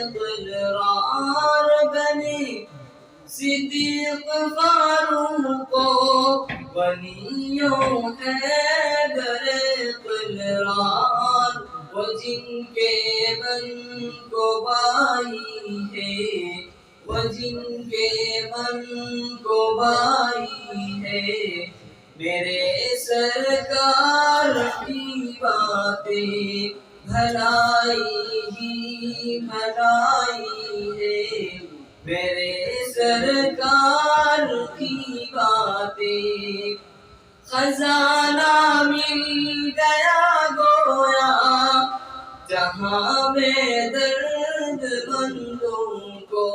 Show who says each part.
Speaker 1: اقرار بنے، صدیق فاروق ولیوں حیدر اقرار، وہ جن کے من کو بائی ہے، وہ جن کے من کو بائی ہے، میرے سرکار کی باتیں بھلائی ہی بھلائی ہے، میرے سرکار کی باتیں خزانہ مل گیا گویا جہاں میں درد مندوں کو،